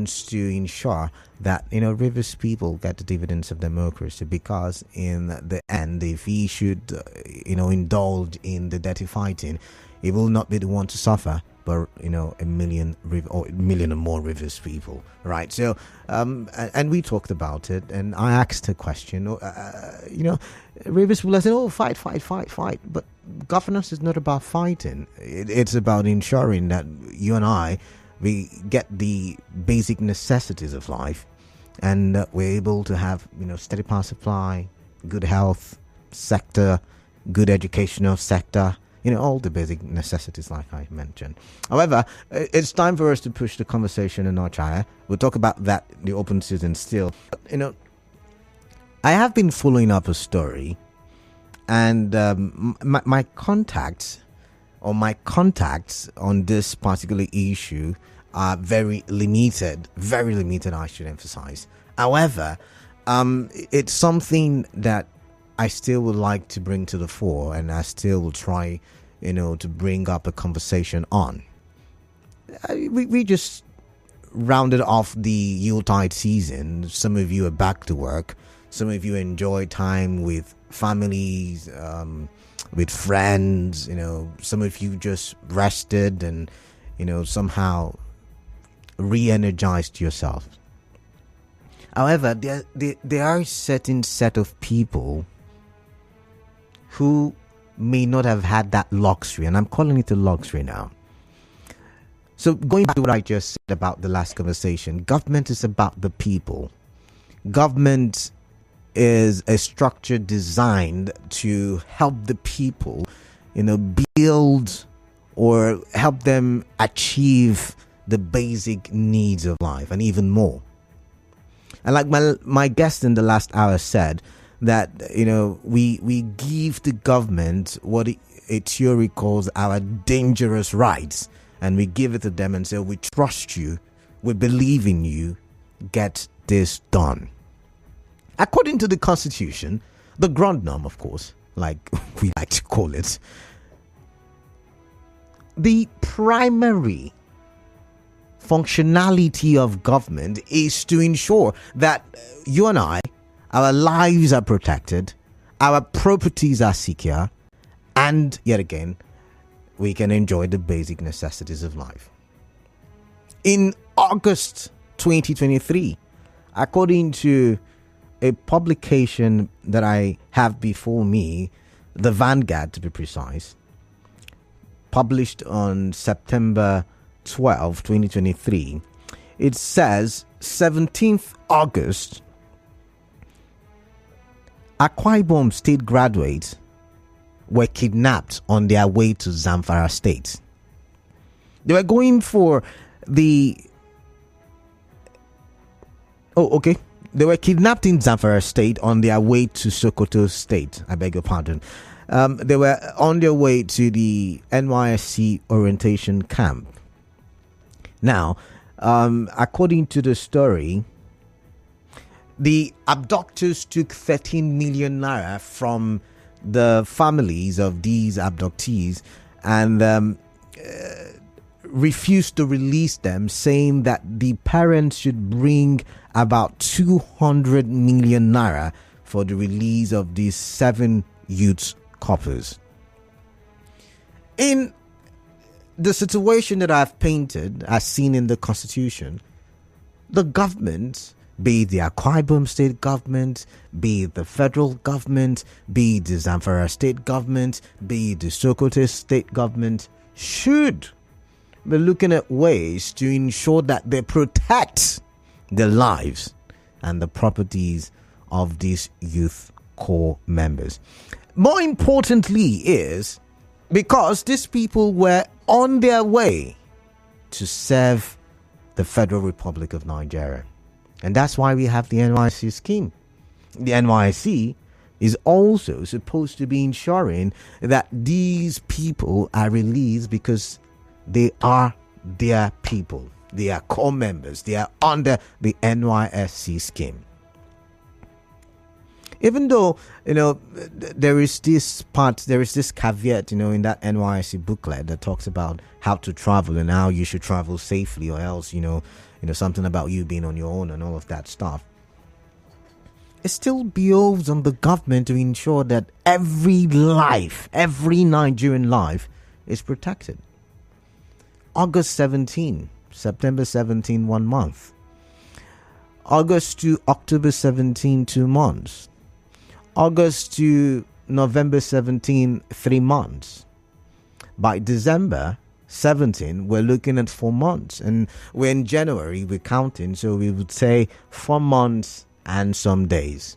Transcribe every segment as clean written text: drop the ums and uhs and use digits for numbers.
wants to ensure that, Rivers people get the dividends of democracy, because in the end, if he should, indulge in the dirty fighting, he will not be the one to suffer, but a million or more Rivers people, right? So, and we talked about it, and I asked a question. Rivers people are saying, "Oh, fight," but governance is not about fighting. It's about ensuring that you and I, we get the basic necessities of life, and we're able to have steady power supply, good health sector, good educational sector. All the basic necessities like I mentioned. However, it's time for us to push the conversation a notch higher. We'll talk about that in the open season still. I have been following up a story, and my contacts on this particular issue are very limited, I should emphasize. However, it's something that I still would like to bring to the fore, and I still will try, to bring up a conversation on. We just rounded off the Yuletide season. Some of you are back to work. Some of you enjoy time with families, with friends. Some of you just rested and, somehow re-energized yourself. However, there are a certain set of people who may not have had that luxury, and I'm calling it a luxury now. So going back to what I just said about the last conversation, government is about the people. Government is a structure designed to help the people, build or help them achieve the basic needs of life and even more. And like my guest in the last hour said, that we give the government what a theory calls our dangerous rights, and we give it to them and say, we trust you, we believe in you, get this done. According to the Constitution, the Grundnorm, of course, like we like to call it, the primary functionality of government is to ensure that you and I, our lives are protected, our properties are secure, and yet again, we can enjoy the basic necessities of life. In August 2023, according to a publication that I have before me, the Vanguard to be precise, published on September 12, 2023, it says 17th August, Akwa Ibom State graduates were kidnapped on their way to Zamfara State. They were going for They were kidnapped in Zamfara State on their way to Sokoto State. I beg your pardon. They were on their way to the NYSC orientation camp. Now, according to the story, the abductors took 13 million naira from the families of these abductees and refused to release them, saying that the parents should bring about 200 million naira for the release of these 7 youth coppers. In the situation that I've painted, as seen in the Constitution, the government, be it the Akwa Ibom State government, be it the federal government, be it the Zamfara State government, be it the Sokoto State government, should be looking at ways to ensure that they protect the lives and the properties of these youth corps members. More importantly is because these people were on their way to serve the Federal Republic of Nigeria. And that's why we have the NYSC scheme. The NYSC is also supposed to be ensuring that these people are released because they are their people. They are core members. They are under the NYSC scheme. Even though, there is this caveat, in that NYSC booklet that talks about how to travel and how you should travel safely, or else, something about you being on your own and all of that stuff. It still behoves on the government to ensure that every Nigerian life is protected. August 17, September 17, 1 month. August to October 17, 2 months. August to November 17, 3 months. By December 17, we're looking at 4 months. And we're in January, we're counting, so we would say 4 months and some days.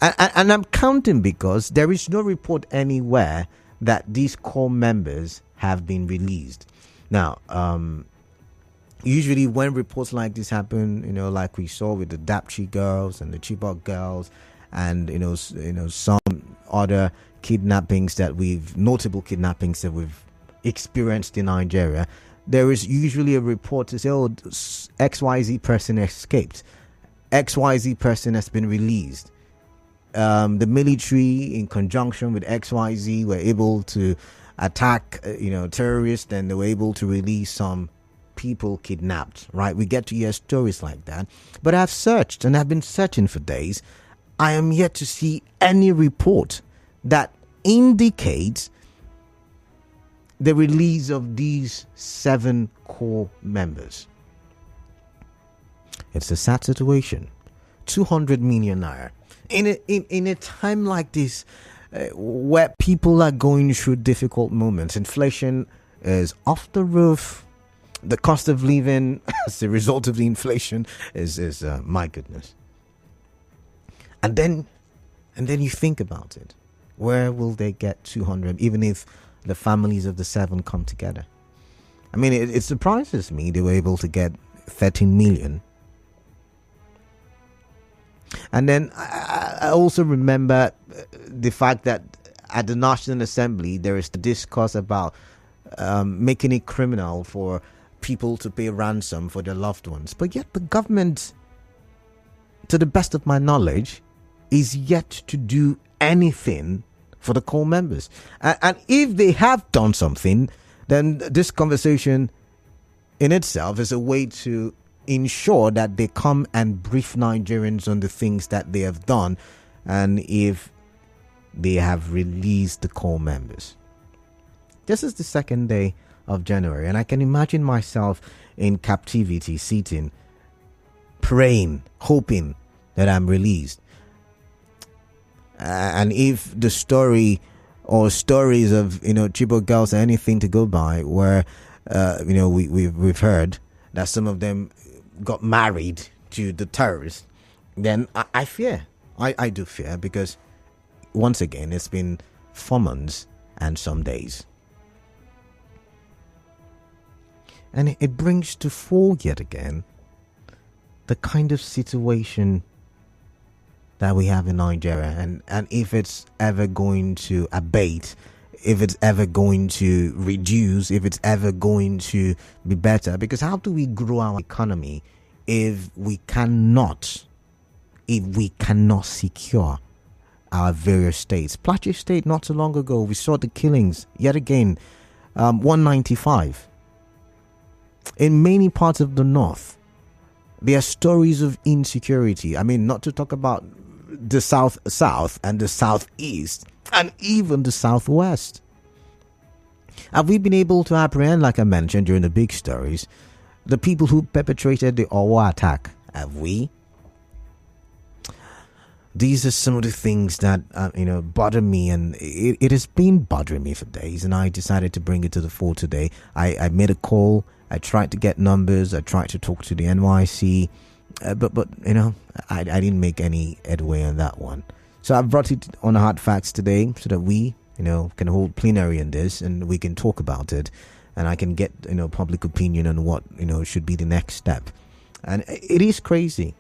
And I'm counting because there is no report anywhere that these core members have been released. Now, usually when reports like this happen, like we saw with the Dapchi girls and the Chibok girls, and some other notable kidnappings that we've experienced in Nigeria, there is usually a report to say, XYZ person escaped, XYZ person has been released. The military, in conjunction with XYZ, were able to attack terrorists, and they were able to release some people kidnapped, right? We get to hear stories like that. But I've searched, and I've been searching for days. I am yet to see any report that indicates the release of these 7 core members. It's a sad situation. 200 million naira. In a time like this, where people are going through difficult moments, inflation is off the roof. The cost of living as a result of the inflation is my goodness. And then you think about it. Where will they get 200, even if the families of the 7 come together? I mean, it surprises me they were able to get 13 million. And then I also remember the fact that at the National Assembly, there is the discourse about making it criminal for people to pay ransom for their loved ones. But yet the government, to the best of my knowledge, is yet to do anything for the core members. And if they have done something, then this conversation in itself is a way to ensure that they come and brief Nigerians on the things that they have done, and if they have released the core members. This is the 2nd day of January, and I can imagine myself in captivity, sitting, praying, hoping that I'm released. And if the story or stories of Chibok girls are anything to go by, where we've heard that some of them got married to the terrorists, then I fear. I do fear, because once again it's been 4 months and some days. And it brings to fore yet again the kind of situation that we have in Nigeria, and if it's ever going to abate, if it's ever going to reduce, if it's ever going to be better. Because how do we grow our economy if we cannot secure our various states? Plateau State, not so long ago, we saw the killings yet again. 195 in many parts of the north. There are stories of insecurity. I mean, not to talk about the south and the southeast and even the southwest. Have we been able to apprehend, like I mentioned during the big stories, the people who perpetrated the Owo attack? Have we? These are some of the things that bother me, and it has been bothering me for days, and I decided to bring it to the fore today. I made a call. I tried to get numbers. I tried to talk to the NYC, but I didn't make any headway on that one. So I brought it on Hard Facts today, so that we can hold plenary on this, and we can talk about it, and I can get public opinion on what should be the next step. And it is crazy.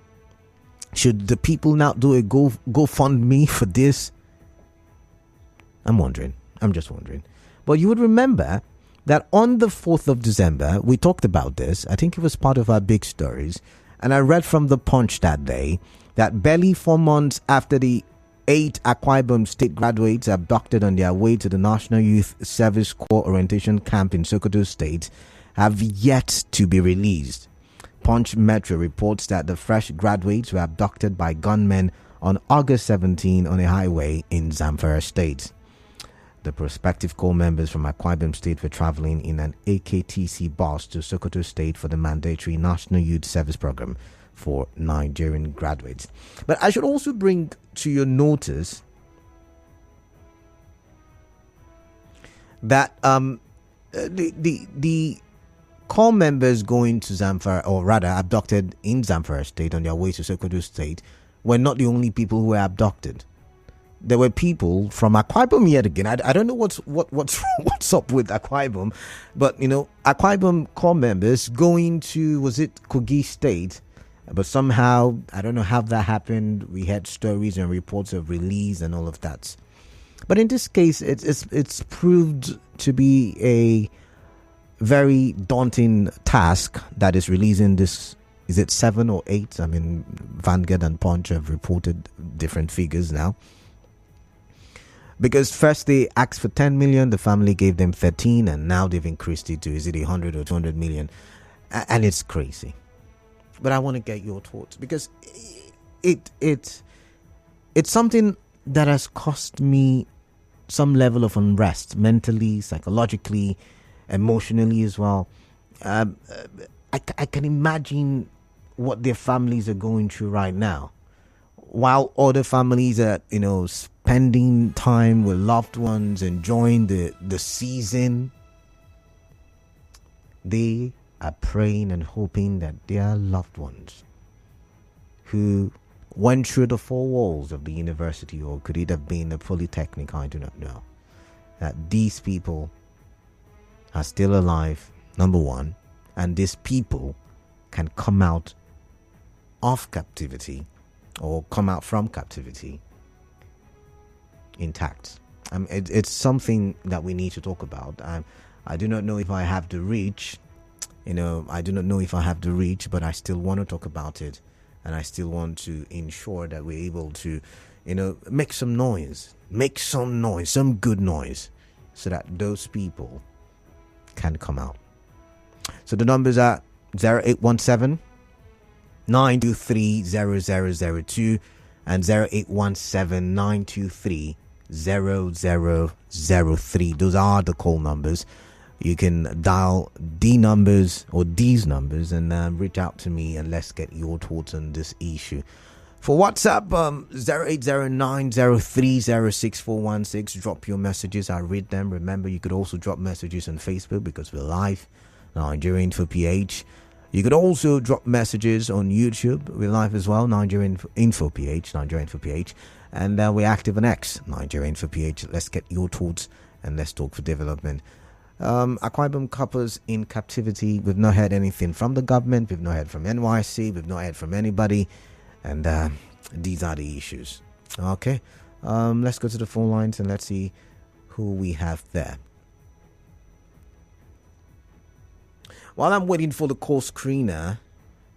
Should the people now do a GoFundMe for this? I'm just wondering. But you would remember that on the 4th of December, we talked about this. I think it was part of our big stories. And I read from the Punch that day that barely 4 months after the 8 Akwa Ibom State graduates abducted on their way to the National Youth Service Corps Orientation Camp in Sokoto State have yet to be released. Punch Metro reports that the fresh graduates were abducted by gunmen on August 17 on a highway in Zamfara State. The prospective corps members from Akwa Ibom State were traveling in an AKTC bus to Sokoto State for the mandatory National Youth Service Program for Nigerian graduates. But I should also bring to your notice that the corps members going to Zamfara, or rather abducted in Zamfara State on their way to Sokoto State, were not the only people who were abducted. There were people from Akwa Ibom yet again. I don't know what's up with Akwa Ibom, but Akwa Ibom corps members going to, was it Kogi State? But somehow, I don't know how that happened. We had stories and reports of release and all of that. But in this case, it's proved to be a very daunting task that is releasing this. Is it 7 or 8? I mean, Vanguard and Punch have reported different figures now. Because first they asked for 10 million, the family gave them 13, and now they've increased it to, is it 100 or 200 million? And it's crazy. But I want to get your thoughts, because it's something that has cost me some level of unrest, mentally, psychologically, emotionally as well. I can imagine what their families are going through right now, while other families are, spending time with loved ones, enjoying the season. They are praying and hoping that their loved ones who went through the four walls of the university, or could it have been a polytechnic, I do not know, that these people are still alive, number one, and these people can come out of captivity or come out from captivity intact. It's something that we need to talk about. I do not know if I have the reach, but I still want to talk about it, and I still want to ensure that we're able to, make some noise, some good noise, so that those people can come out. So the numbers are 0817 923 0002 and 0817 923 0003. Those are the call numbers. You can dial the numbers or these numbers and reach out to me, and let's get your thoughts on this issue. For WhatsApp, 0809030646. Drop your messages. I read them. Remember, you could also drop messages on Facebook because we're live. Nigerian Info PH. You could also drop messages on YouTube. We're live as well. Nigerian Info PH. And we're active on X. Nigerian Info PH. Let's get your thoughts and let's talk for development. Akwa Ibom Corpers in captivity. We've not heard anything from the government. We've not heard from NYC. We've not heard from anybody. And these are the issues. Okay. Let's go to the phone lines and let's see who we have there. While I'm waiting for the call screener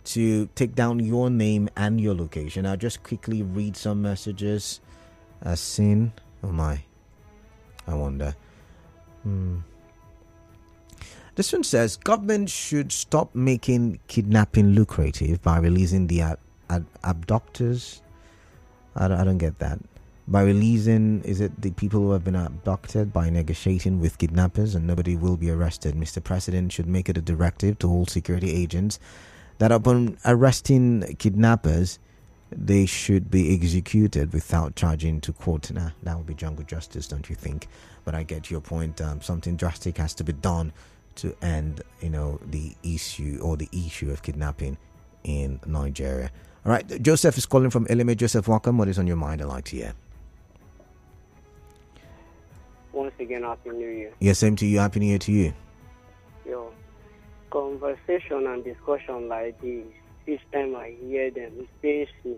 to take down your name and your location, I'll just quickly read some messages. Sin. Oh my. I wonder. This one says, government should stop making kidnapping lucrative by releasing the abductors. I don't get that. By releasing, is it the people who have been abducted, by negotiating with kidnappers and nobody will be arrested? Mr. President should make it a directive to all security agents that upon arresting kidnappers, they should be executed without charging to court. Nah, that would be jungle justice, don't you think? But I get your point. Something drastic has to be done to end, the issue of kidnapping in Nigeria. All right, Joseph is calling from Elime. Joseph, welcome. What is on your mind? I'd like to hear. Once again, Happy New Year. Yes, same to you. Happy New Year to you. Yo, conversation and discussion like this, each time I hear them, it pains me.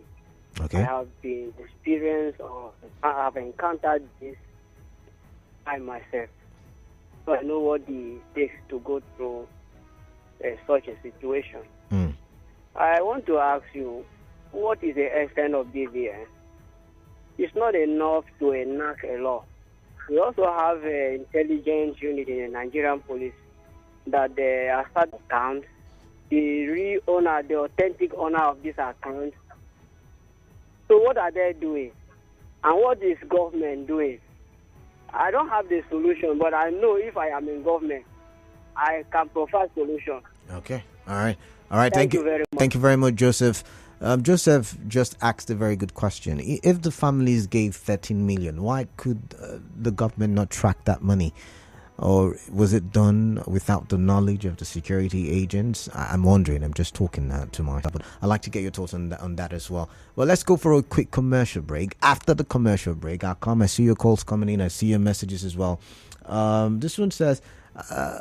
Okay. I have been experienced or I have encountered this by myself. So I know what it takes to go through such a situation. I want to ask you, what is the extent of this here? It's not enough to enact a law. We also have an intelligence unit in the Nigerian police that they assert camps the real owner, the authentic owner of this account. So what are they doing? And what is government doing? I don't have the solution, but I know if I am in government, I can provide solution. Okay. All right. Thank you very much. Thank you very much, Joseph. Joseph just asked a very good question. If the families gave 13 million, why could the government not track that money? Or was it done without the knowledge of the security agents? I'm wondering. I'm just talking to myself. But I'd like to get your thoughts on that as well. Well, let's go for a quick commercial break. After the commercial break, I'll come. I see your calls coming in. I see your messages as well. This one says,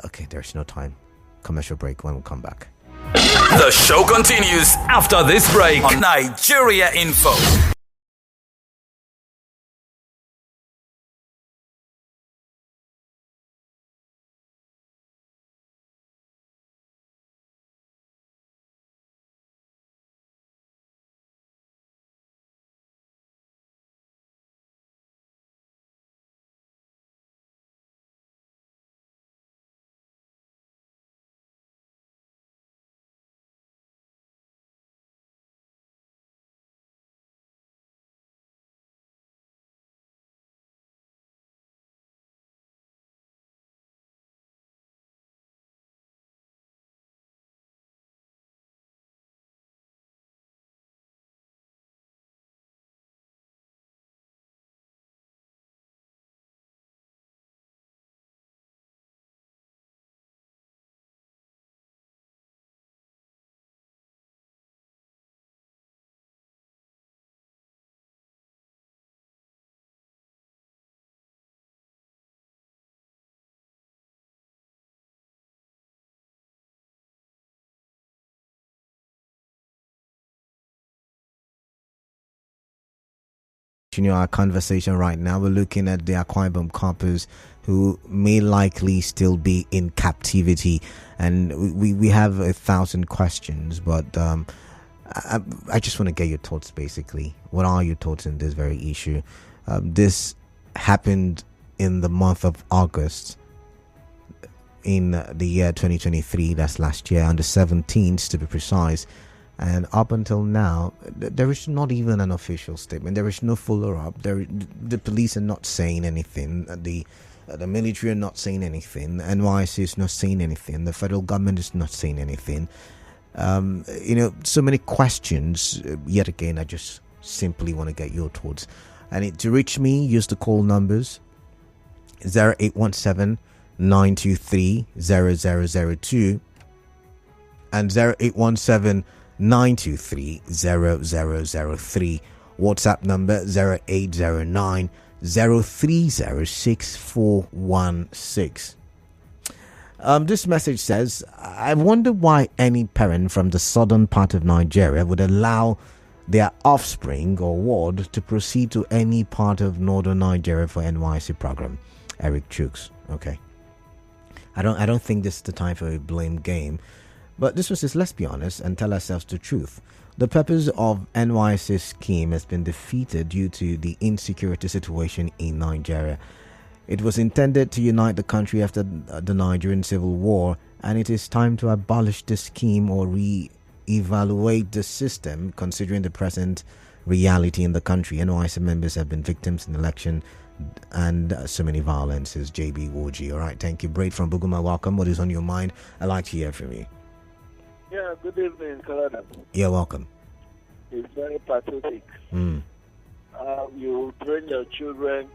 okay, there's no time. Commercial break when we come back. The show continues after this break on Nigeria Info. Our conversation right now. We're looking at the Akwa Ibom Corpers who may likely still be in captivity, and we have 1,000 questions, but I just want to get your thoughts. Basically, what are your thoughts on this very issue? This happened in the month of August in the year 2023. That's last year, on the 17th to be precise. And up until now, there is not even an official statement. There is no follow-up. The police are not saying anything. The military are not saying anything. NYC is not saying anything. The federal government is not saying anything. So many questions. Yet again, I just simply want to get your thoughts. And to reach me, use the call numbers 0817 923 0002 and 0817 923 0003. WhatsApp number 0809 0306416. This message says, I wonder why any parent from the southern part of Nigeria would allow their offspring or ward to proceed to any part of northern Nigeria for NYC program. Eric Chooks. Okay. I don't think this is the time for a blame game. But this was just, let's be honest and tell ourselves the truth. The purpose of NYC's scheme has been defeated due to the insecurity situation in Nigeria. It was intended to unite the country after the Nigerian Civil War, and it is time to abolish the scheme or re-evaluate the system considering the present reality in the country. NYC members have been victims in election and so many violences. JB Woji. All right, thank you. Braid from Buguma, welcome. What is on your mind? I'd like to hear from you. Yeah, good evening, Canada. You're welcome. It's very pathetic. You train your children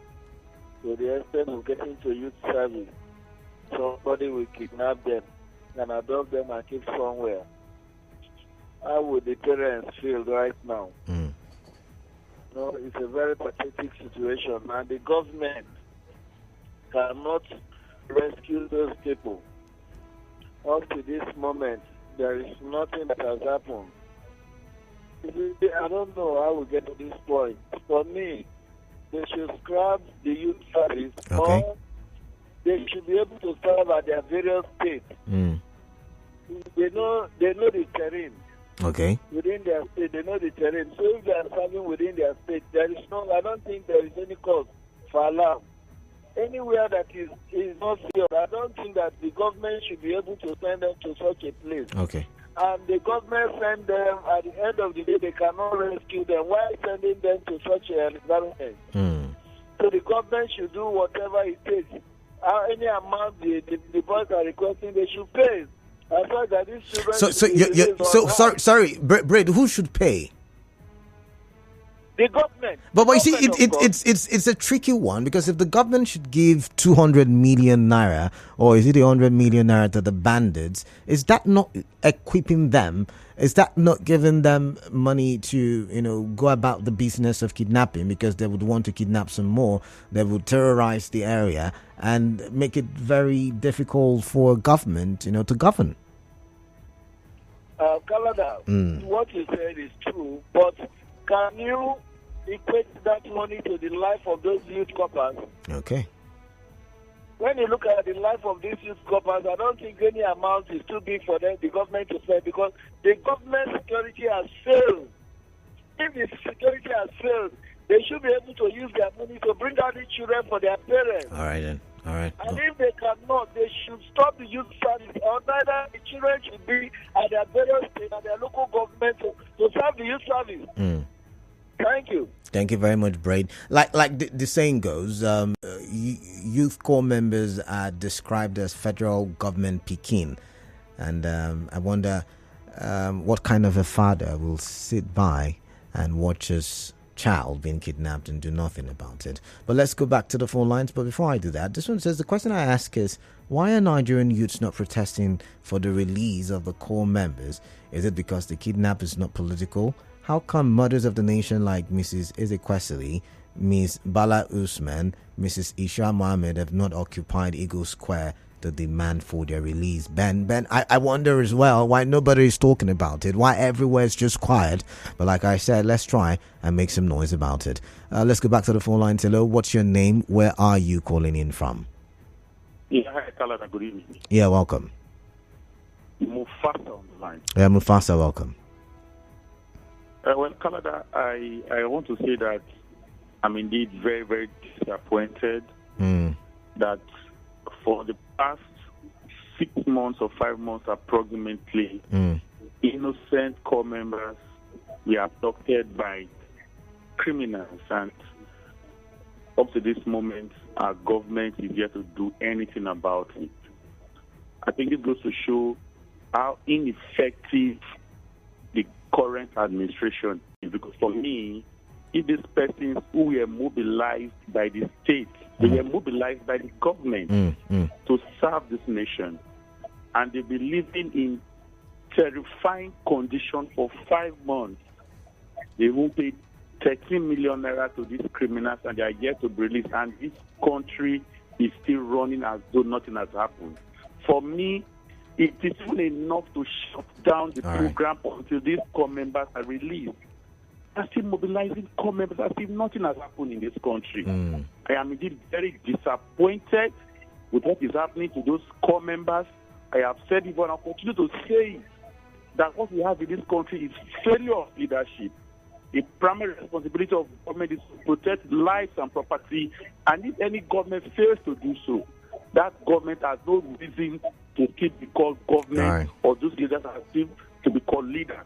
to the extent of getting to youth service. Somebody will kidnap them and adopt them and keep somewhere. How would the parents feel right now? No, it's a very pathetic situation, and the government cannot rescue those people. Up to this moment, there is nothing that has happened. I don't know how we get to this point. For me, they should scrap the youth service, or they should be able to serve at their various states. They know the terrain. Okay. Within their state, they know the terrain. So if they are serving within their state, I don't think there is any cause for alarm. Anywhere that is not secure, I don't think that the government should be able to send them to such a place. Okay. and the government send them. At the end of the day, they cannot rescue them. Why sending them to such an environment? So the government should do whatever it takes. Any amount the boys are requesting, they should pay. As far as these children. Sorry, Braid, who should pay? The government. But you see, it's a tricky one, because if the government should give 200 million naira, or is it 100 million naira to the bandits, is that not equipping them? Is that not giving them money to, go about the business of kidnapping, because they would want to kidnap some more? They would terrorize the area and make it very difficult for government, to govern. Canada, what you said is true, but can you equate that money to the life of those youth corpers? Okay. When you look at the life of these youth corpers, I don't think any amount is too big for them, the government to spend, because the government security has failed. If the security has failed, they should be able to use their money to bring out the children for their parents. All right, then. All right. And if they cannot, they should stop the youth service, or neither the children should be at their various states, at their local government to serve the youth service. Thank you. Thank you very much, Braid. Like the saying goes, youth corps members are described as federal government Pekin, and I wonder what kind of a father will sit by and watch his child being kidnapped and do nothing about it. But let's go back to the phone lines. But before I do that, this one says, the question I ask is, why are Nigerian youths not protesting for the release of the corps members? Is it because the kidnap is not political? How come mothers of the nation like Mrs. Ezekwesili, Ms. Bala Usman, Mrs. Isha Mohammed have not occupied Eagle Square to demand for their release? Ben, I wonder as well why nobody is talking about it, why everywhere is just quiet. But like I said, let's try and make some noise about it. Let's go back to the phone line. Hello, what's your name? Where are you calling in from? Yeah, hi, Kalada. Good evening. Yeah, welcome. Mufasa on the line. Yeah, Mufasa, welcome. Well, Kalada, I want to say that I'm indeed very, very disappointed that for the past 6 months or 5 months approximately, innocent corps members were abducted by criminals, and up to this moment, our government is yet to do anything about it. I think it goes to show how ineffective the current administration is, because for me, if these persons who were mobilized by the state, they were mobilized by the government to serve this nation, and they've been living in terrifying conditions for 5 months. They won't pay 13 million naira to these criminals, and they are yet to be released, and this country is still running as though nothing has happened. For me, it is even enough to shut down the program until these corps members are released. They're still mobilizing corps members as if nothing has happened in this country. I am indeed very disappointed with what is happening to those corps members. I have said it, but I'll continue to say that what we have in this country is failure of leadership. The primary responsibility of government is to protect lives and property, and if any government fails to do so, that government has no reason to keep be called government, or those leaders are still to be called leaders.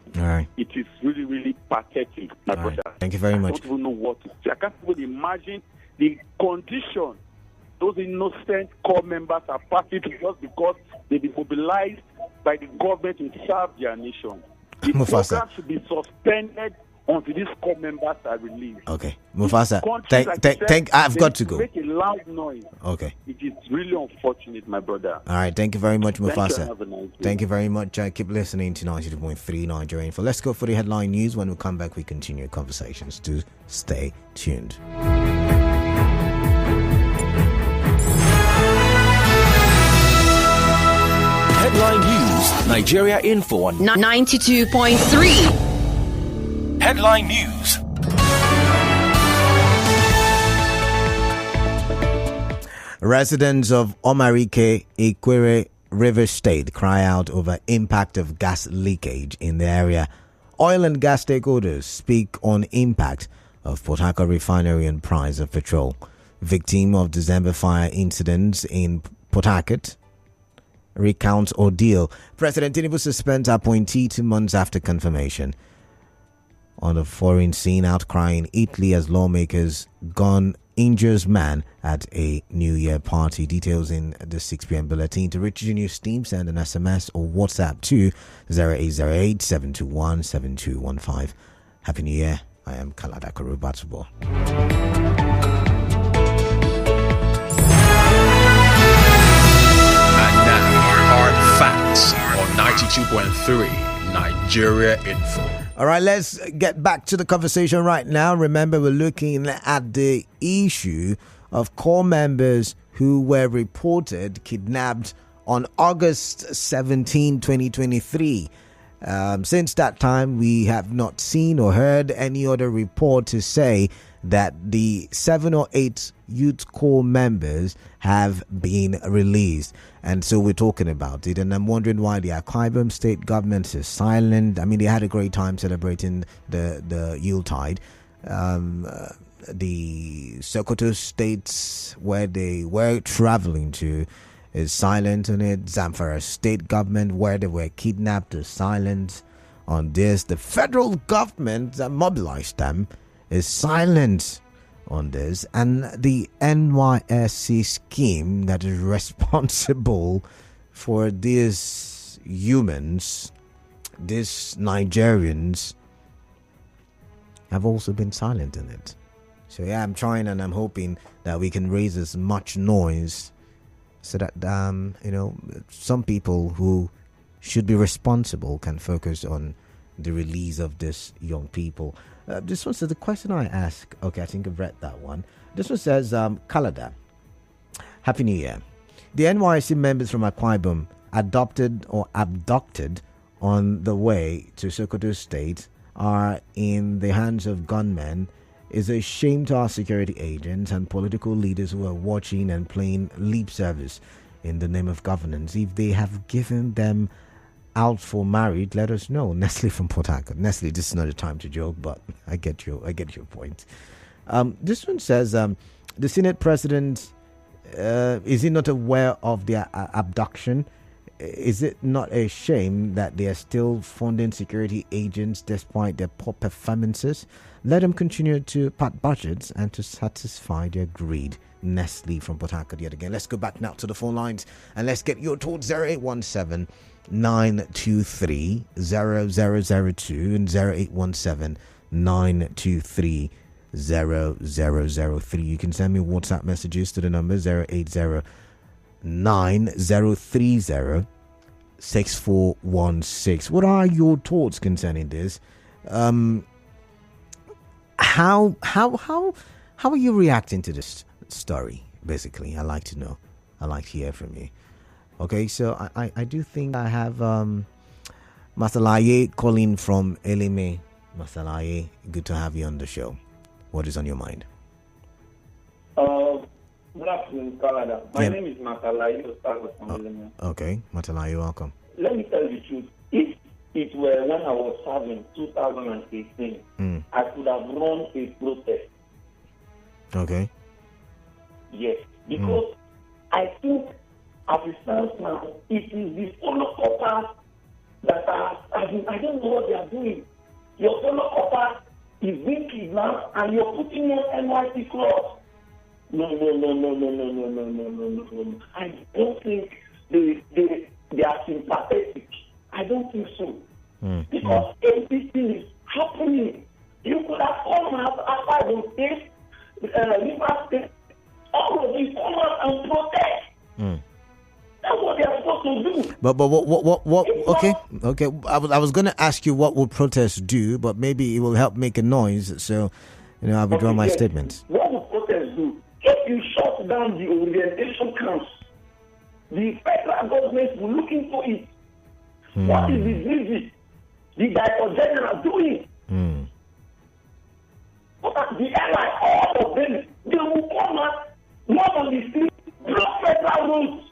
It is really, really pathetic, my brother. Thank you very much. I don't even know what to say. I can't even imagine the condition those innocent corps members are passing through just because they've been mobilized by the government to serve their nation. The program should be suspended until these corps members are released. Okay, Mufasa, I've got to go. Make a loud noise. Okay. It is really unfortunate, my brother. All right, thank you very much, Mufasa. Thank you very much. Keep listening to 92.3 Nigeria Info. Let's go for the headline news. When we come back, we continue conversations. Do stay tuned. Headline news, Nigeria Info on 92.3. Headline news. Residents of Omarike, Ikwere, River State cry out over impact of gas leakage in the area. Oil and gas stakeholders speak on impact of Port Harcourt refinery and price of petrol. Victim of December fire incidents in Port Harcourt, recount ordeal. President Tinubu suspends appointee 2 months after confirmation. On the foreign scene, outcry in Italy as lawmakers gun injures man at a New Year party. Details in the 6 p.m. bulletin. To reach your news team, send an SMS or WhatsApp to 0808 721 7215. Happy New Year. I am Kalada Korobatubo. And now, hard facts on 92.3 Nigeria Info. All right, let's get back to the conversation right now. Remember, we're looking at the issue of core members who were reported kidnapped on August 17, 2023. Since that time, we have not seen or heard any other report to say that the 7 or 8 youth core members have been released. And so we're talking about it. And I'm wondering why the Akwa Ibom state government is silent. I mean, they had a great time celebrating the Yuletide. The Sokoto states where they were traveling to is silent on it. Zamfara state government where they were kidnapped is silent on this. The federal government that mobilized them is silent on this, and the NYSC scheme that is responsible for these humans, these Nigerians, have also been silent in it. So yeah, I'm trying and I'm hoping that we can raise as much noise so that some people who should be responsible can focus on the release of these young people. This one says, the question I ask, okay, I think I've read that one. This one says, Kalada, Happy New Year. The NYC members from Akwa Ibom adopted or abducted on the way to Sokoto State are in the hands of gunmen is a shame to our security agents and political leaders who are watching and playing lip service in the name of governance. If they have given them out for marriage, let us know. Nestle from Port Harcourt. Nestle, this is not a time to joke, but I get your point. This one says, the Senate President, is he not aware of their abduction? Is it not a shame that they are still funding security agents despite their poor performances? Let them continue to pat budgets and to satisfy their greed. Nestle from Port Harcourt yet again. Let's go back now to the phone lines and let's get your thoughts. 0817 923 0002 and 0817 923 0003. You can send me WhatsApp messages to the number 080 9030 6416. What are your thoughts concerning this? How are you reacting to this story? Basically, I like to know. I like to hear from you. Okay, so I do think I have Masalaye calling from Elime. Masalaye, good to have you on the show. What is on your mind? Good afternoon, Canada. My name is Matalayo. Okay, Matalayo, welcome. Let me tell you the truth. If it were when I was serving 2018, I could have run a protest. Okay. Yes, because I think as it stands now, it is the follow corpers that are, I don't know what they are doing. Your follow corpers is being kidnapped and you're putting on NYC clothes. No. I don't think they are sympathetic. I don't think so. Because everything is happening. You could have come out after the state, River State, all of these come out and protest. That's what they are supposed to do. But what okay. I was going to ask you what would protests do, but maybe it will help make a noise. So, I withdraw my statement. What would protests do? If you shut down the orientation camps, the federal government will look into it. What is the visit the Director General doing? But the airline, all of them, they will come out, not on the street, block federal roads.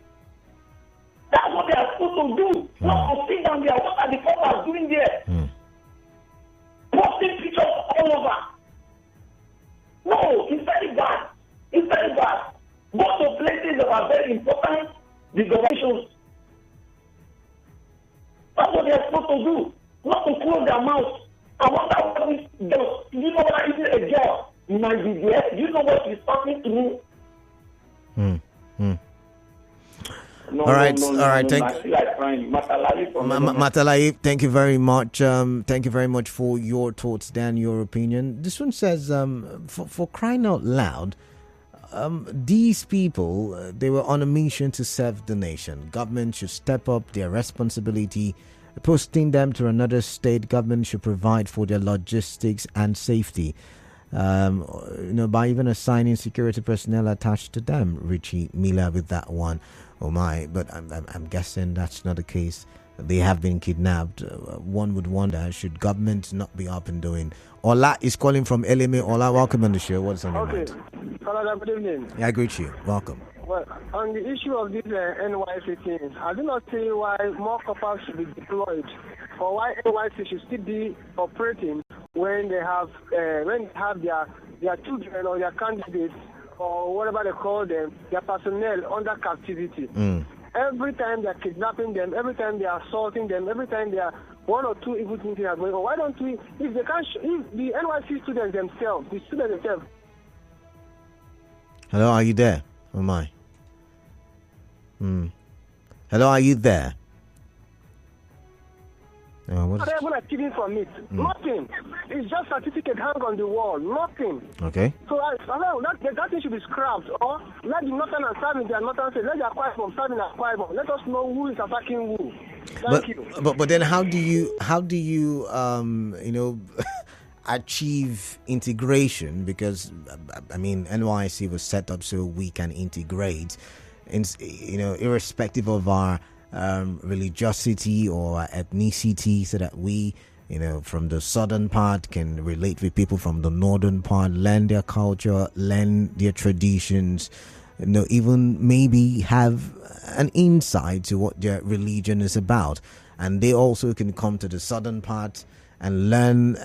That's what they are supposed to do. Not to sit down there. What are the coppers doing there? Posting pictures all over. No, it's very bad. It's very bad. Both of places that are very important, the governations, That's what they're supposed to do. Not to close their mouth. I wonder what this does. Do you know what I did a girl in my BBS? Do you know what she's talking to me? No, all right, thank you. Matalai, thank you very much. Thank you very much for your thoughts, Dan, your opinion. This one says, for crying out loud, these people, they were on a mission to serve the nation. Government should step up their responsibility. Posting them to another state, government should provide for their logistics and safety. By even assigning security personnel attached to them. Richie Miller with that one. Oh my! But I'm guessing that's not the case. They have been kidnapped. One would wonder, should government not be up and doing? Ola is calling from LMA. Ola, welcome on the show. What's on your mind? Hello, good evening. Yeah, I greet you. Welcome. Well, on the issue of this NYC thing, I do not see why more corpers should be deployed, or why NYC should still be operating when they have their children or their candidates or whatever they call them, their personnel under captivity. Every time they're kidnapping them, every time they're assaulting them, every time they are one or two evil things are going on. Why don't we, if they can't, if the NYC students themselves, the students themselves. Hello, are you there? Oh my. Hello, are you there? What are you achieving from it? Nothing. It's just certificate hang on the wall. Nothing. Okay. So that thing should be scrapped, or let the northern and southern, their northern state, let the Akwa Ibom serve in Akwa Ibom. Let us know who is attacking who. Thank you. But then how do you achieve integration? Because NYC was set up so we can integrate, irrespective of our religiosity or ethnicity, so that we, from the southern part can relate with people from the northern part, learn their culture, learn their traditions, even maybe have an insight to what their religion is about. And they also can come to the southern part and learn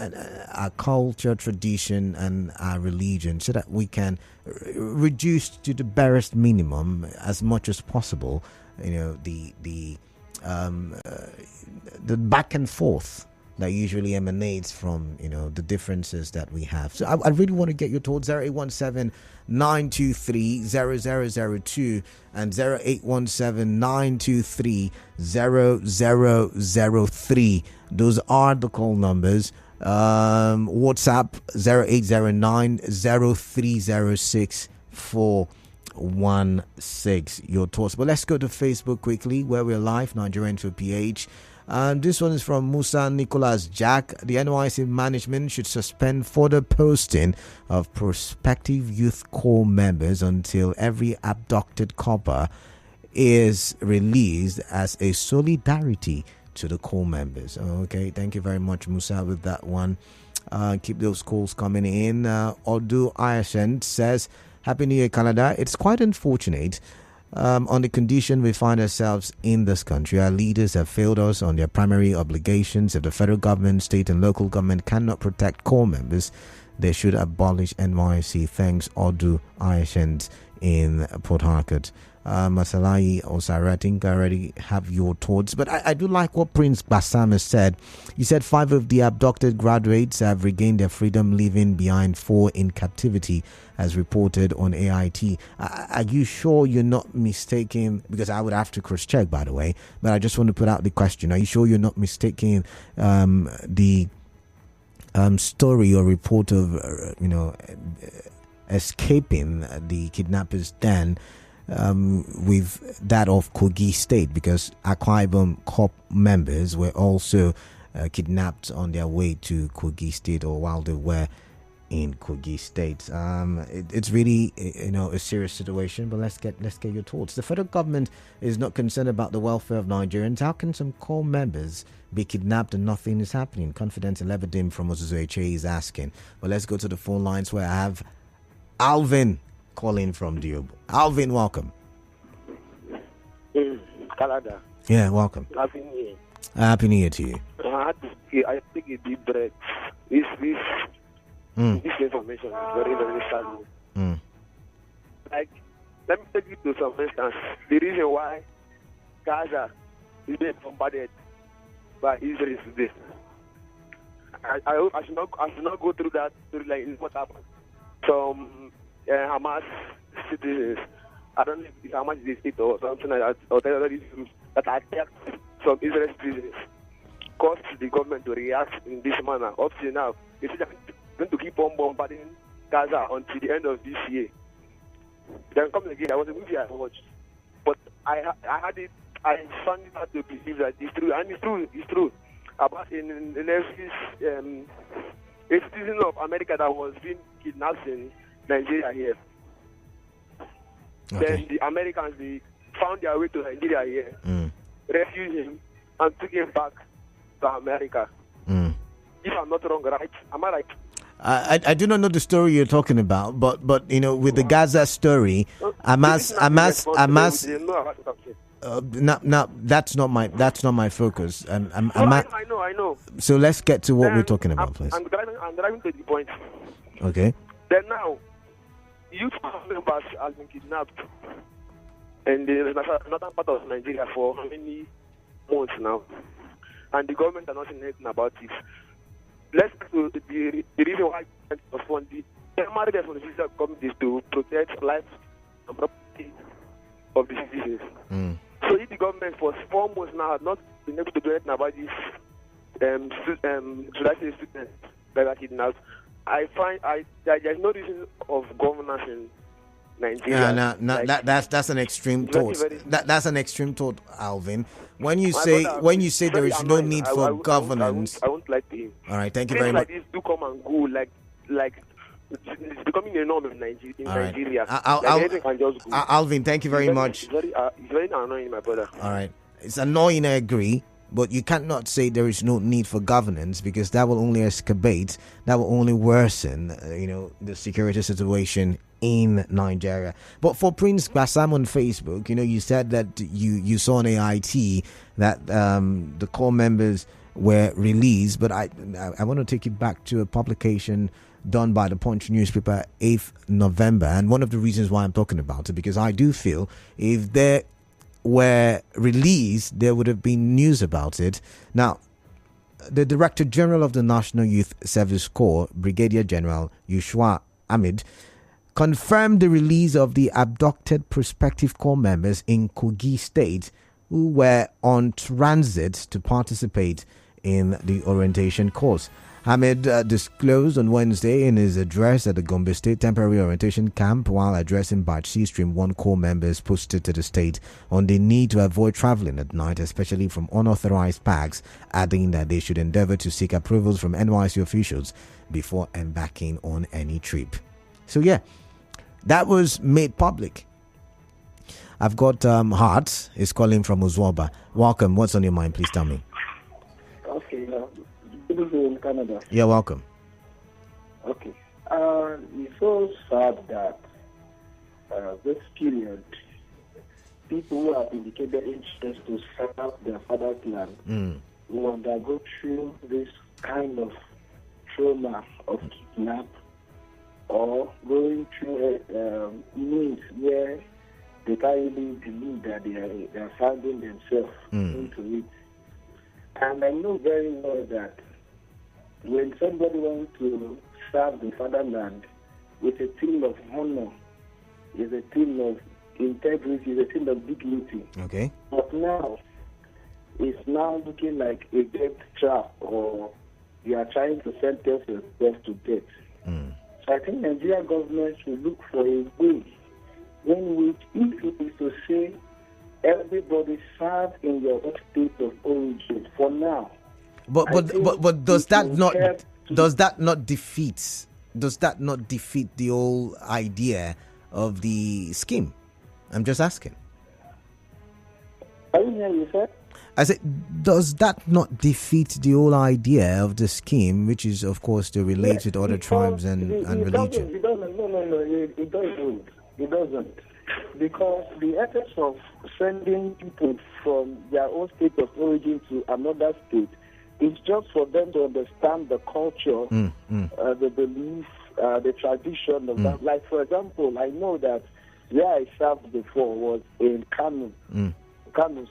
our culture, tradition, and our religion, so that we can reduce to the barest minimum as much as possible, the back and forth that usually emanates from the differences that we have. So I really want to get your thoughts. 0817-923-0002 and 0817-923-0003. Those are the call numbers. WhatsApp 0809-0306-416. Your thoughts. But let's go to Facebook quickly, where we're live, Nigerian to PH. This one is from Musa Nicholas Jack. The NYC management should suspend further posting of prospective youth corps members until every abducted corper is released as a solidarity to the corps members. Okay, thank you very much, Musa, with that one. Keep those calls coming in. Odu Ayashen says, Happy New Year, Canada. It's quite unfortunate on the condition we find ourselves in this country. Our leaders have failed us on their primary obligations. If the federal government, state and local government cannot protect corps members, they should abolish NYC. Thanks, Odu Ayashen in Port Harcourt. Masalai Osara, I think I already have your thoughts, but I do like what Prince Bassam has said. He said 5 of the abducted graduates have regained their freedom, leaving behind 4 in captivity, as reported on AIT. Are you sure you're not mistaken? Because I would have to cross-check, by the way, but I just want to put out the question. Are you sure you're not mistaking the story or report of escaping the kidnappers den with that of Kogi State? Because Akwa Ibom Corp members were also kidnapped on their way to Kogi State, or while they were in Kogi State. It's really a serious situation, but let's get your thoughts. The federal government is not concerned about the welfare of Nigerians. How can some core members be kidnapped and nothing is happening? Confidence Elevadim from Ozuzu is asking. But let's go to the phone lines, where I have Alvin calling from Diob. Alvin, welcome. Canada. Yeah, welcome. Happy New Year. Happy New Year to you. I take a deep breath. This information is very, very sad. Like, let me take you to some instance. The reason why Gaza is being bombarded by Israel today. I hope I should not go through that story like what happened. Some Hamas citizens, I don't know if Hamas is a state or something like that, or terrorist groups that attacked some Israel citizens, caused the government to react in this manner. Up to now, they say they're going to keep on bombarding Gaza until the end of this year. Then coming again, there was a movie I watched, but I found it hard to believe that it's true, and it's true. About in every a citizen of America that was being kidnapped in Nigeria here. Okay. Then the Americans, they found their way to Nigeria here, rescued him, and took him back to America. If I'm not wrong, right? Am I right? I do not know the story you're talking about, but with the Gaza story, Hamas. No, that's not my focus. I know. So let's get to what we're talking about, please. I'm driving to the point. Okay. Then now, youth members have been kidnapped in the northern part of Nigeria for many months now, and the government are not saying anything about it. Let's go to the reason why the primary responsibility of the government is to protect life and property of the citizens. So if the government for 4 months now has not been able to do anything about this, students that are kidnapped, I find there's no reason of governance in Nigeria. That's an extreme thought. That's an extreme thought, Alvin. When you say there is no need for governance, I won't like to him. All right, thank you very much. Things like this do come and go, like it's becoming a norm in Nigeria. Anything can just go. Alvin, thank you very much. It's very annoying, my brother. All right, it's annoying, I agree. But you cannot say there is no need for governance, because that will only escalate, that will only worsen, the security situation in Nigeria. But for Prince Basam on Facebook, you said that you saw on AIT that the core members were released. But I want to take you back to a publication done by the Punch newspaper 8th November. And one of the reasons why I'm talking about it, because I do feel if there were released, there would have been news about it. Now, the Director General of the National Youth Service Corps, Brigadier General Yushua Ahmed, confirmed the release of the abducted prospective corps members in Kogi State who were on transit to participate in the orientation course. Ahmed disclosed on Wednesday in his address at the Gombe State Temporary Orientation Camp while addressing Batch C Stream 1 Corps members posted to the state on the need to avoid traveling at night, especially from unauthorized packs, adding that they should endeavor to seek approvals from NYC officials before embarking on any trip. So yeah, that was made public. I've got Hearts is calling from Uzwaba. Welcome. What's on your mind? Please tell me. Okay. In Canada. You're welcome. Okay. It's so sad that this period, people who have indicated interest to serve their father's land will undergo through this kind of trauma of kidnap or going through means where they can't really believe that they are finding themselves into it. And I know very well that when somebody wants to serve the fatherland with a theme of honor, is a theme of integrity, is a theme of dignity. Okay. But now, it's now looking like a death trap, or you are trying to sentence yourself to death. So I think Nigeria government should look for a way in which, if it is to say everybody serve in your own state of origin for now. But does that not defeat the whole idea of the scheme? I'm just asking. I didn't hear you, sir. I said, does that not defeat the whole idea of the scheme, which is, of course, to relate with other tribes and religion? It doesn't. It doesn't. Because the essence of sending people from their own state of origin to another state is just for them to understand the culture, the belief, the tradition of that. Like, for example, I know that where I served before was in Kano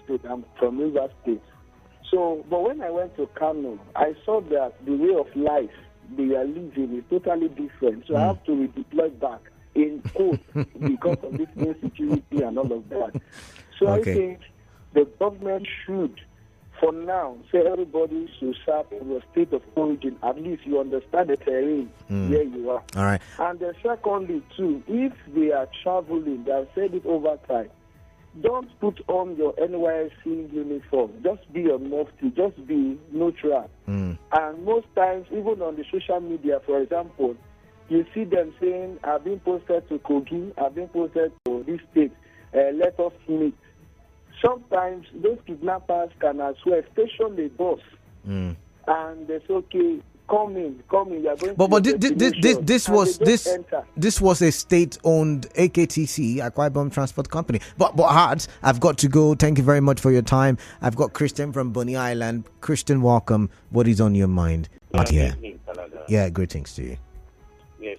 State. I'm from River State. So, but when I went to Kano, I saw that the way of life they are living is totally different. So I have to redeploy back in quotes because of this insecurity and all of that. So I think the government should, for now, say everybody should serve in your state of origin. At least you understand the terrain where you are. All right. And then secondly, too, if they are traveling, they have said it over time, don't put on your NYSC uniform. Just be a mufti. Just be neutral. And most times, even on the social media, for example, you see them saying, I've been posted to Kogi, I've been posted to this state, let us meet. Sometimes those kidnappers can as well station the bus, and they say, okay, come in, you are going but to this was a state-owned AKTC, Akwa Ibom Transport Company. But Hart, I've got to go. Thank you very much for your time. I've got Christian from Bonny Island. Christian, welcome. What is on your mind? Yeah, greetings to you. Yes,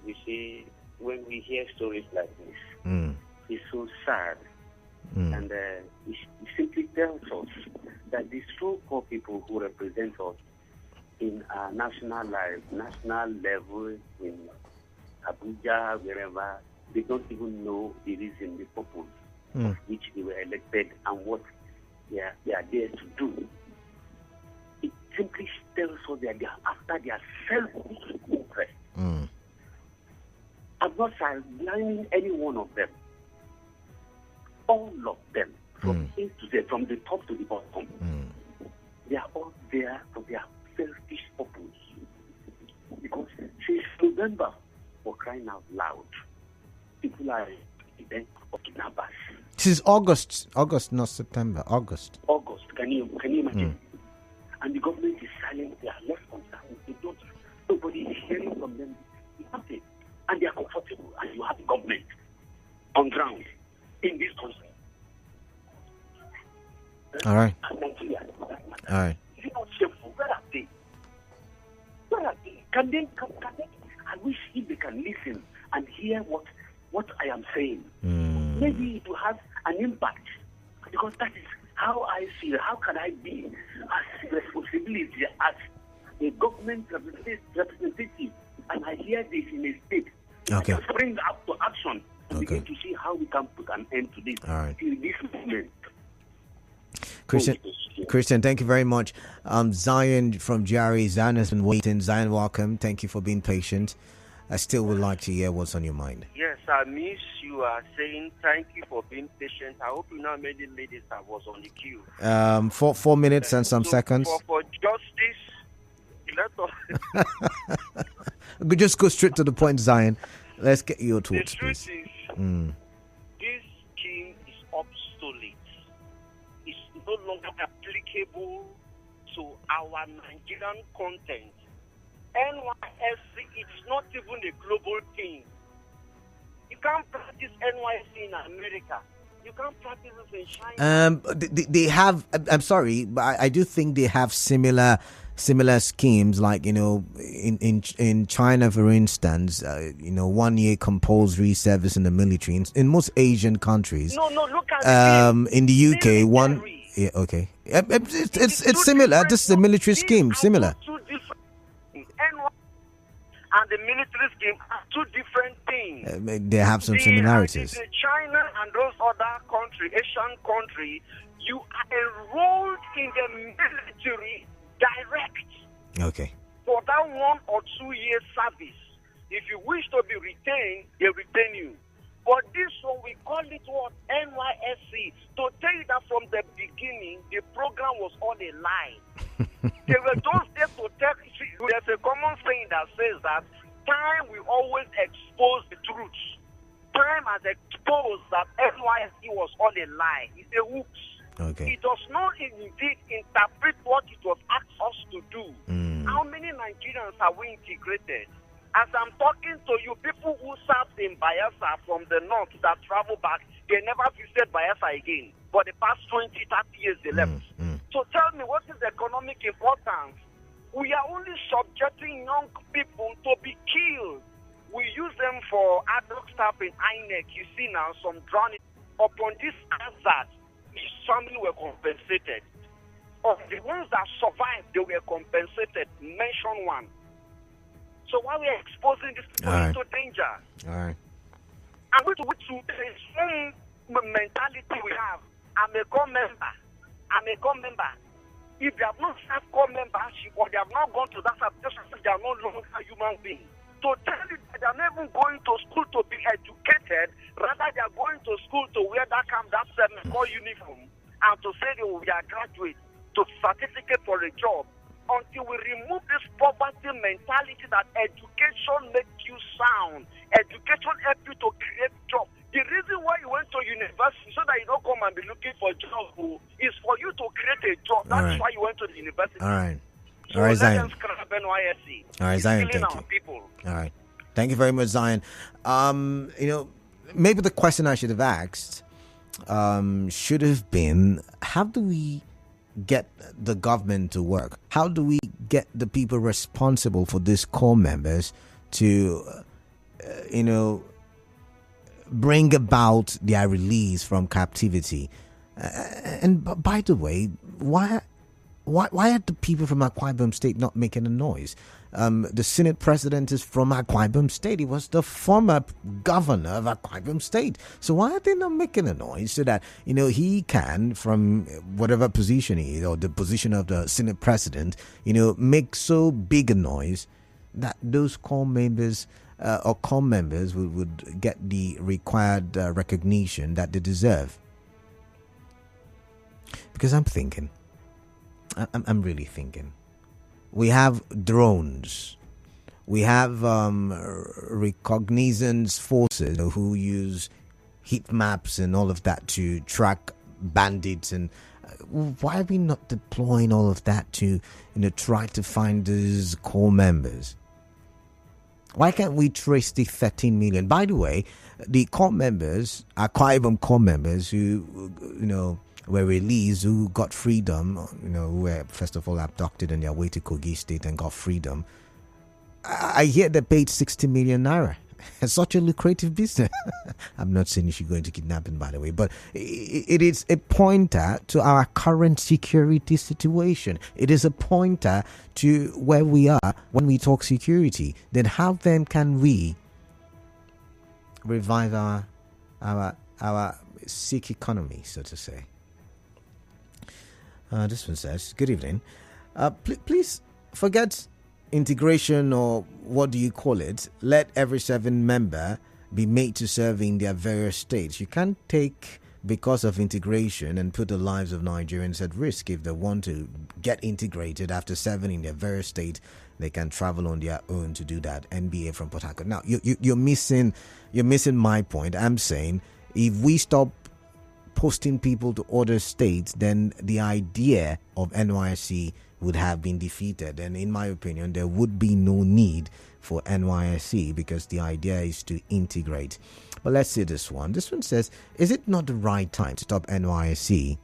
you see, when we hear stories like this, it's so sad. And it simply tells us that the so-called people who represent us in our national life, national level, in Abuja, wherever, they don't even know the reason, the purpose of which they were elected and what they are there to do. It simply tells us that they are after their selfish interest. I'm not sidelining any one of them. All of them, from A to Z, from the top to the bottom, they are all there for their selfish purpose. Because since November, for crying out loud, people are event of kidnappers. This is August, not September. August. Can you imagine? And the government is silent. They are left concerned. They don't. Nobody is hearing from them. Nothing. And they are comfortable. And you have the government on ground in this country. All right. And Nigeria. All right. Is it not shameful? Where are they? Can they? I wish if they can listen and hear what I am saying. Maybe it will have an impact, because that is how I feel. How can I be as responsibility as a government representative, and I hear this in a state? Okay. Spring up to action and begin to see how we can put an end to this. All right. To this moment. Christian, thank you very much. Zion from Jerry, Zion has been waiting. Zion, welcome. Thank you for being patient. I still would like to hear what's on your mind. Yes, I miss you are saying thank you for being patient. I hope you know how many ladies that was on the queue. 4 minutes and some seconds. For justice, let us... Just go straight to the point, Zion. Let's get your thoughts, the truth please. Is, this scheme is obsolete. It's no longer applicable to our Nigerian content. NYSC, it's not even a global thing. You can't practice NYSC in America. You can't practice it in China. They have. I'm sorry, but I do think they have similar schemes. Like, you know, in China, for instance, 1 year compulsory service in the military. In most Asian countries. No. Look at in the UK, one. Yeah, okay. It's similar. This is a military scheme. Similar. And the military scheme are two different things. They have some similarities. In China and those other countries, Asian countries, you are enrolled in the military direct. Okay. For that 1 or 2 year service. If you wish to be retained, they retain you. But this one, we call it what? NYSC. To tell you that from the beginning, the program was all a lie. They were just there to tell you. There's a common saying that says that time will always expose the truth. Time has exposed that NYSC was all a lie. It's a hoax. Okay. It does not indeed interpret what it was asked us to do. How many Nigerians have we integrated? As I'm talking to you, people who served in Bayelsa from the north that travel back, they never visited Bayelsa again. For the past 20, 30 years, they left. So tell me, what is the economic importance? We are only subjecting young people to be killed. We use them for ad hoc staff in INEC. You see now some drowning. Upon this hazard, his family were compensated. Of the ones that survived, they were compensated. Mention one. So why we are exposing this people to danger? All right. And which there is one mentality we have. I'm a core member. If they have not served core membership or they have not gone to that substation, they are no longer human beings. To tell you that they are not even going to school to be educated, rather they are going to school to wear that core uniform and to say they will be a graduate, to certificate for a job. Until we remove this poverty mentality that education makes you sound, education helps you to create jobs. The reason why you went to university so that you don't come and be looking for a job is for you to create a job. That's why you went to the university. All right. So all right, Zion. NYSC. All right, Zion. Thank you. People. All right. Thank you very much, Zion. Maybe the question I should have asked should have been, how do we get the government to work? How do we get the people responsible for these core members to, bring about their release from captivity? And by the way, why are the people from Akwa Ibom State not making a noise? The Senate president is from Akwa Ibom State. He was the former governor of Akwa Ibom State. So why are they not making a noise so that, he can, from whatever position he is, or the position of the Senate president, make so big a noise that those core members or core members would get the required recognition that they deserve? Because I'm thinking, I'm really thinking. We have drones. We have reconnaissance forces who use heat maps and all of that to track bandits. And why are we not deploying all of that to, try to find these core members? Why can't we trace the 13 million? By the way, the core members, Akwa Ibom core members who, were released, who got freedom, who were first of all abducted on their way to Kogi State and got freedom. I hear they paid 60 million naira. It's such a lucrative business. I'm not saying you should go into kidnapping, by the way, but it is a pointer to our current security situation. It is a pointer to where we are when we talk security. Then how then can we revive our sick economy, so to say? This one says, good evening. Please forget integration, or what do you call it? Let every 7 member be made to serve in their various states. You can't take because of integration and put the lives of Nigerians at risk. If they want to get integrated after 7 in their various state, they can travel on their own to do that. NBA from Port Harcourt. Now you're missing my point. I'm saying if we stop posting people to other states, then the idea of NYSC would have been defeated. And in my opinion, there would be no need for NYSC because the idea is to integrate. But let's see this one. This one says, is it not the right time to stop NYSC?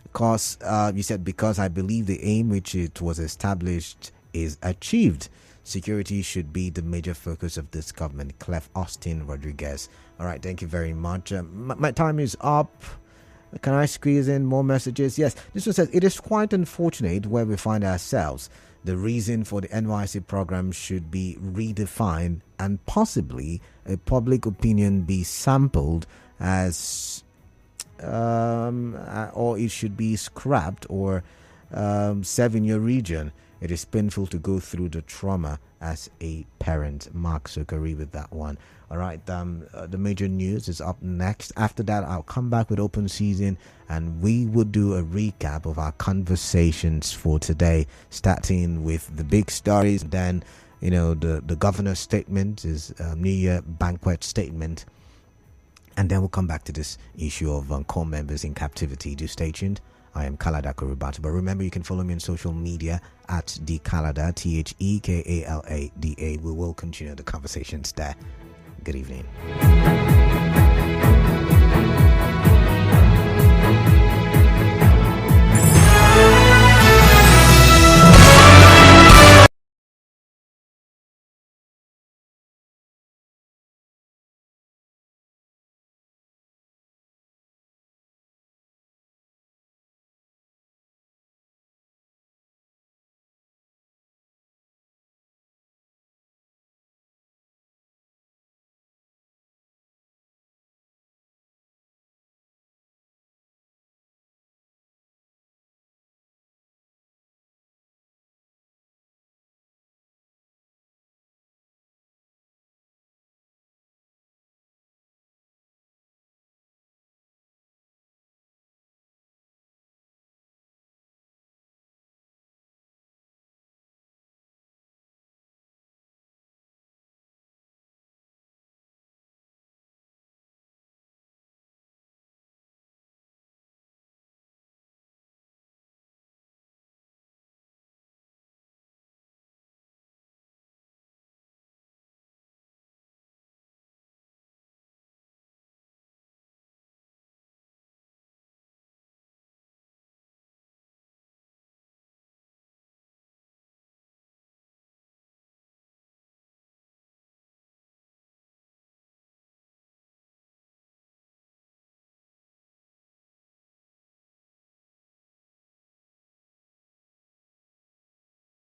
Because you said, because I believe the aim which it was established is achieved. Security should be the major focus of this government. Clef Austin Rodriguez. All right, thank you very much. My time is up. Can I squeeze in more messages? Yes. This one says, it is quite unfortunate where we find ourselves. The reason for the NYC program should be redefined and possibly a public opinion be sampled as or it should be scrapped or serve in your region. It is painful to go through the trauma as a parent. Mark Sokari with that one. All right, the major news is up next. After that, I'll come back with open season and we will do a recap of our conversations for today, starting with the big stories. Then, the governor's statement is New Year banquet statement. And then we'll come back to this issue of core members in captivity. Do stay tuned. I am Kalada Kurubata. But remember, you can follow me on social media at DKalada, THEKALADA. We will continue the conversations there. Good evening.